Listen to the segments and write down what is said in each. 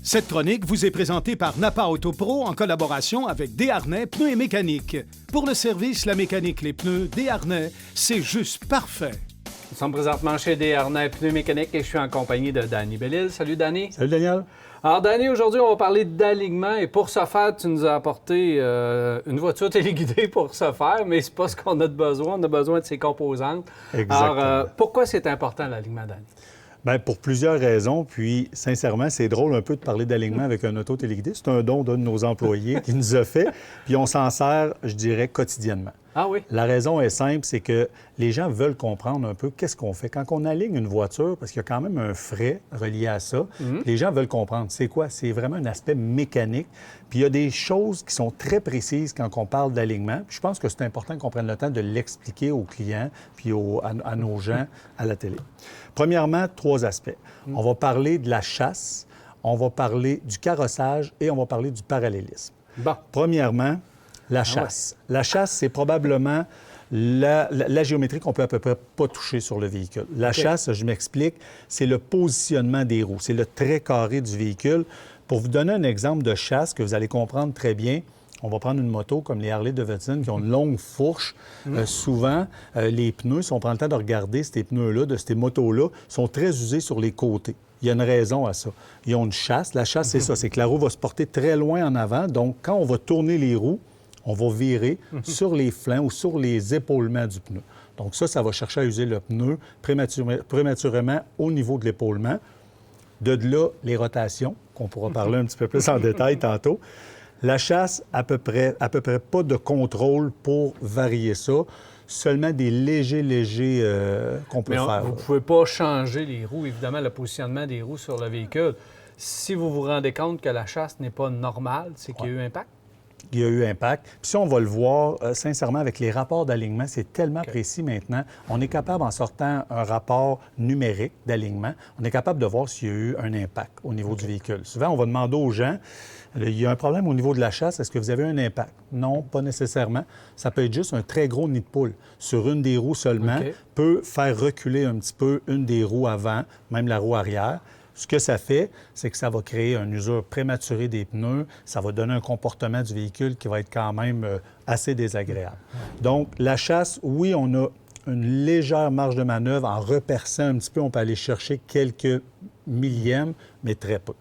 Cette chronique vous est présentée par Napa Autopro en collaboration avec Desharnais Pneus et Mécanique. Pour le service, la mécanique, les pneus, Desharnais, c'est juste parfait. Nous sommes présentement chez Desharnais Pneus et Mécanique et je suis en compagnie de Danny Bellil. Salut Danny. Salut Daniel. Alors Danny, aujourd'hui on va parler d'alignement et pour ce faire, tu nous as apporté une voiture téléguidée pour ce faire, mais c'est pas ce qu'on a de besoin, on a besoin de ses composantes. Exactement. Alors pourquoi c'est important l'alignement, Danny? Bien, pour plusieurs raisons, puis sincèrement, c'est drôle un peu de parler d'alignement avec un auto téléguidé. C'est un don d'un de nos employés qui nous a fait, puis on s'en sert, je dirais, quotidiennement. Ah oui? La raison est simple, c'est que les gens veulent comprendre un peu qu'est-ce qu'on fait. Quand on aligne une voiture, parce qu'il y a quand même un frais relié à ça, les gens veulent comprendre. C'est quoi? C'est vraiment un aspect mécanique. Puis il y a des choses qui sont très précises quand on parle d'alignement. Puis je pense que c'est important qu'on prenne le temps de l'expliquer aux clients puis à nos gens à la télé. Premièrement, 3 aspects. On va parler de la chasse, on va parler du carrossage et on va parler du parallélisme. Bon. Premièrement, la chasse. Ouais. La chasse, c'est probablement la géométrie qu'on peut à peu près pas toucher sur le véhicule. La chasse, je m'explique, c'est le positionnement des roues, c'est le trait carré du véhicule. Pour vous donner un exemple de chasse que vous allez comprendre très bien, on va prendre une moto comme les Harley Davidson qui ont une longue fourche. Souvent, les pneus, si on prend le temps de regarder ces pneus-là, de ces motos-là, sont très usés sur les côtés. Il y a une raison à ça. Ils ont une chasse. La chasse, c'est ça, c'est que la roue va se porter très loin en avant. Donc, quand on va tourner les roues, on va virer sur les flancs ou sur les épaulements du pneu. Donc ça va chercher à user le pneu prématurément au niveau de l'épaulement. De là, les rotations, qu'on pourra parler un petit peu plus en détail tantôt. La chasse, à peu près pas de contrôle pour varier ça. Seulement des légers qu'on peut faire. Vous ne pouvez pas changer les roues, évidemment, le positionnement des roues sur le véhicule. Si vous vous rendez compte que la chasse n'est pas normale, c'est qu'il y a eu impact? Il y a eu impact. Puis ça, on va le voir, sincèrement, avec les rapports d'alignement, c'est tellement précis maintenant. On est capable, en sortant un rapport numérique d'alignement, on est capable de voir s'il y a eu un impact au niveau du véhicule. Souvent, on va demander aux gens, il y a un problème au niveau de la chasse, est-ce que vous avez un impact? Non, pas nécessairement. Ça peut être juste un très gros nid de poule sur une des roues seulement, peut faire reculer un petit peu une des roues avant, même la roue arrière. Ce que ça fait, c'est que ça va créer une usure prématurée des pneus, ça va donner un comportement du véhicule qui va être quand même assez désagréable. Donc, la chasse, oui, on a une légère marge de manœuvre en reperçant un petit peu, on peut aller chercher quelques millièmes, mais très peu.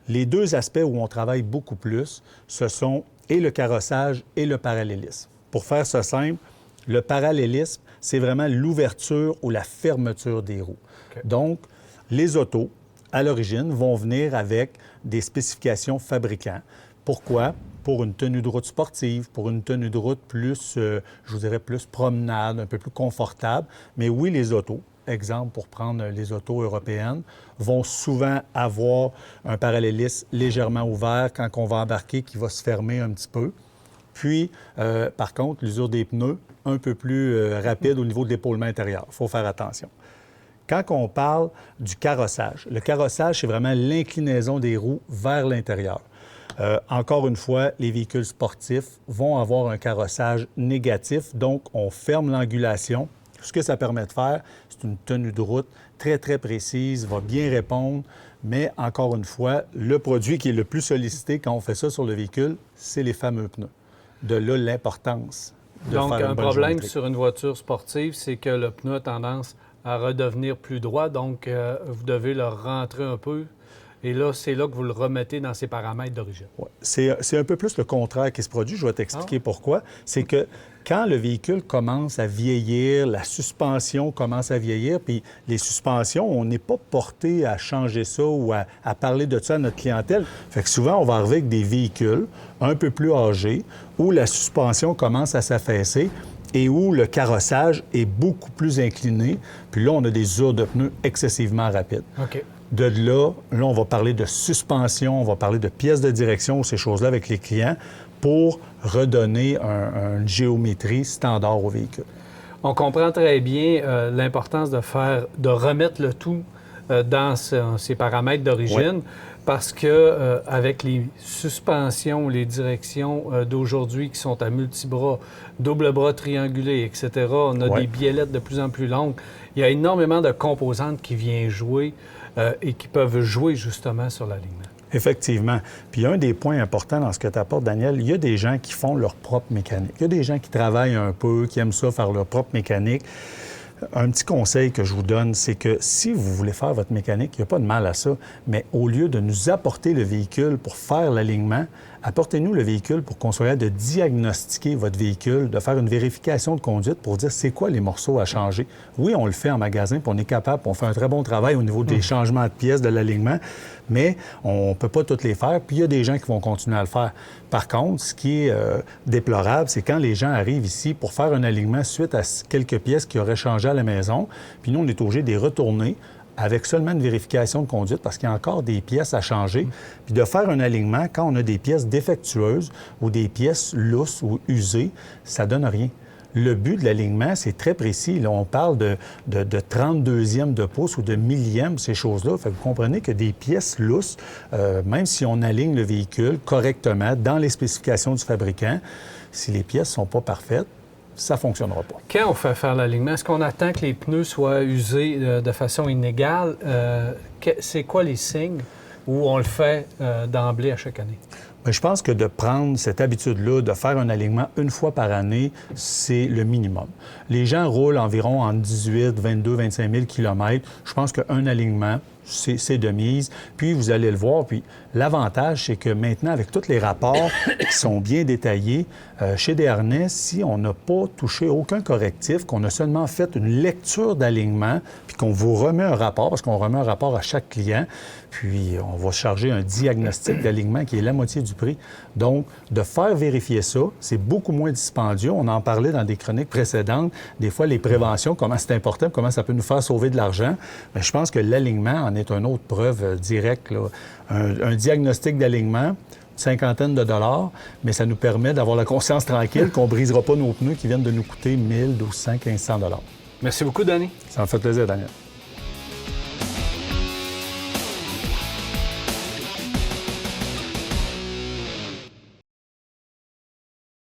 Les 2 aspects où on travaille beaucoup plus, ce sont et le carrossage et le parallélisme. Pour faire ça simple, le parallélisme, c'est vraiment l'ouverture ou la fermeture des roues. Donc, les autos, à l'origine, vont venir avec des spécifications fabricants. Pourquoi? Pour une tenue de route sportive, pour une tenue de route plus, je vous dirais, plus promenade, un peu plus confortable. Mais oui, les autos, exemple pour prendre les autos européennes, vont souvent avoir un parallélisme légèrement ouvert quand on va embarquer qui va se fermer un petit peu. Puis, par contre, l'usure des pneus, un peu plus rapide au niveau de l'épaulement intérieur. Il faut faire attention. Quand on parle du carrossage, le carrossage, c'est vraiment l'inclinaison des roues vers l'intérieur. Encore une fois, les véhicules sportifs vont avoir un carrossage négatif, donc on ferme l'angulation. Ce que ça permet de faire, c'est une tenue de route très, très précise, va bien répondre, mais encore une fois, le produit qui est le plus sollicité quand on fait ça sur le véhicule, c'est les fameux pneus. De là, l'importance de faire une bonne géométrie. Donc, un problème sur une voiture sportive, c'est que le pneu a tendance à redevenir plus droit, donc vous devez le rentrer un peu. Et là, c'est là que vous le remettez dans ses paramètres d'origine. Ouais. C'est un peu plus le contraire qui se produit. Je vais t'expliquer pourquoi. C'est que quand le véhicule commence à vieillir, la suspension commence à vieillir, puis les suspensions, on n'est pas porté à changer ça ou à parler de ça à notre clientèle. Fait que souvent, on va arriver avec des véhicules un peu plus âgés où la suspension commence à s'affaisser et où le carrossage est beaucoup plus incliné. Puis là, on a des usures de pneus excessivement rapides. De là, on va parler de suspension, on va parler de pièces de direction, ces choses-là avec les clients pour redonner une géométrie standard au véhicule. On comprend très bien l'importance de remettre le tout dans ses paramètres d'origine parce que avec les suspensions, les directions d'aujourd'hui qui sont à multibras, double bras triangulés, etc., on a des biellettes de plus en plus longues. Il y a énormément de composantes qui viennent jouer et qui peuvent jouer justement sur l'alignement. Effectivement. Puis un des points importants dans ce que tu apportes, Daniel, il y a des gens qui font leur propre mécanique. Il y a des gens qui travaillent un peu, qui aiment ça, faire leur propre mécanique. Un petit conseil que je vous donne, c'est que si vous voulez faire votre mécanique, il n'y a pas de mal à ça, mais au lieu de nous apporter le véhicule pour faire l'alignement, apportez-nous le véhicule pour qu'on soit capable de diagnostiquer votre véhicule, de faire une vérification de conduite pour dire c'est quoi les morceaux à changer. Oui, on le fait en magasin, puis on est capable, puis on fait un très bon travail au niveau des changements de pièces, de l'alignement, mais on ne peut pas toutes les faire, puis il y a des gens qui vont continuer à le faire. Par contre, ce qui est déplorable, c'est quand les gens arrivent ici pour faire un alignement suite à quelques pièces qui auraient changé à la maison, puis nous, on est obligé de les retourner avec seulement une vérification de conduite parce qu'il y a encore des pièces à changer, puis de faire un alignement quand on a des pièces défectueuses ou des pièces lousses ou usées, ça donne rien. Le but de l'alignement, c'est très précis. Là, on parle de 32e de pouce ou de millième, ces choses-là. Fait que vous comprenez que des pièces lousses, même si on aligne le véhicule correctement dans les spécifications du fabricant, si les pièces ne sont pas parfaites, ça ne fonctionnera pas. Quand on fait faire l'alignement, est-ce qu'on attend que les pneus soient usés de façon inégale? C'est quoi les signes où on le fait d'emblée à chaque année? Bien, je pense que de prendre cette habitude-là, de faire un alignement une fois par année, c'est le minimum. Les gens roulent environ en 18, 22, 25 000 km. Je pense qu'un alignement, c'est de mise. Puis, vous allez le voir. Puis, l'avantage, c'est que maintenant, avec tous les rapports qui sont bien détaillés, chez Desharnais, si on n'a pas touché aucun correctif, qu'on a seulement fait une lecture d'alignement, puis qu'on vous remet un rapport, parce qu'on remet un rapport à chaque client, puis on va charger un diagnostic d'alignement qui est la moitié du prix. Donc, de faire vérifier ça, c'est beaucoup moins dispendieux. On en parlait dans des chroniques précédentes. Des fois, les préventions, comment c'est important, comment ça peut nous faire sauver de l'argent. Bien, je pense que l'alignement en est une autre preuve directe, là. Un diagnostic d'alignement, cinquantaine de dollars, mais ça nous permet d'avoir la conscience tranquille qu'on ne brisera pas nos pneus qui viennent de nous coûter 1 000, 1200, 1500 $. Merci beaucoup, Danny. Ça me fait plaisir, Daniel.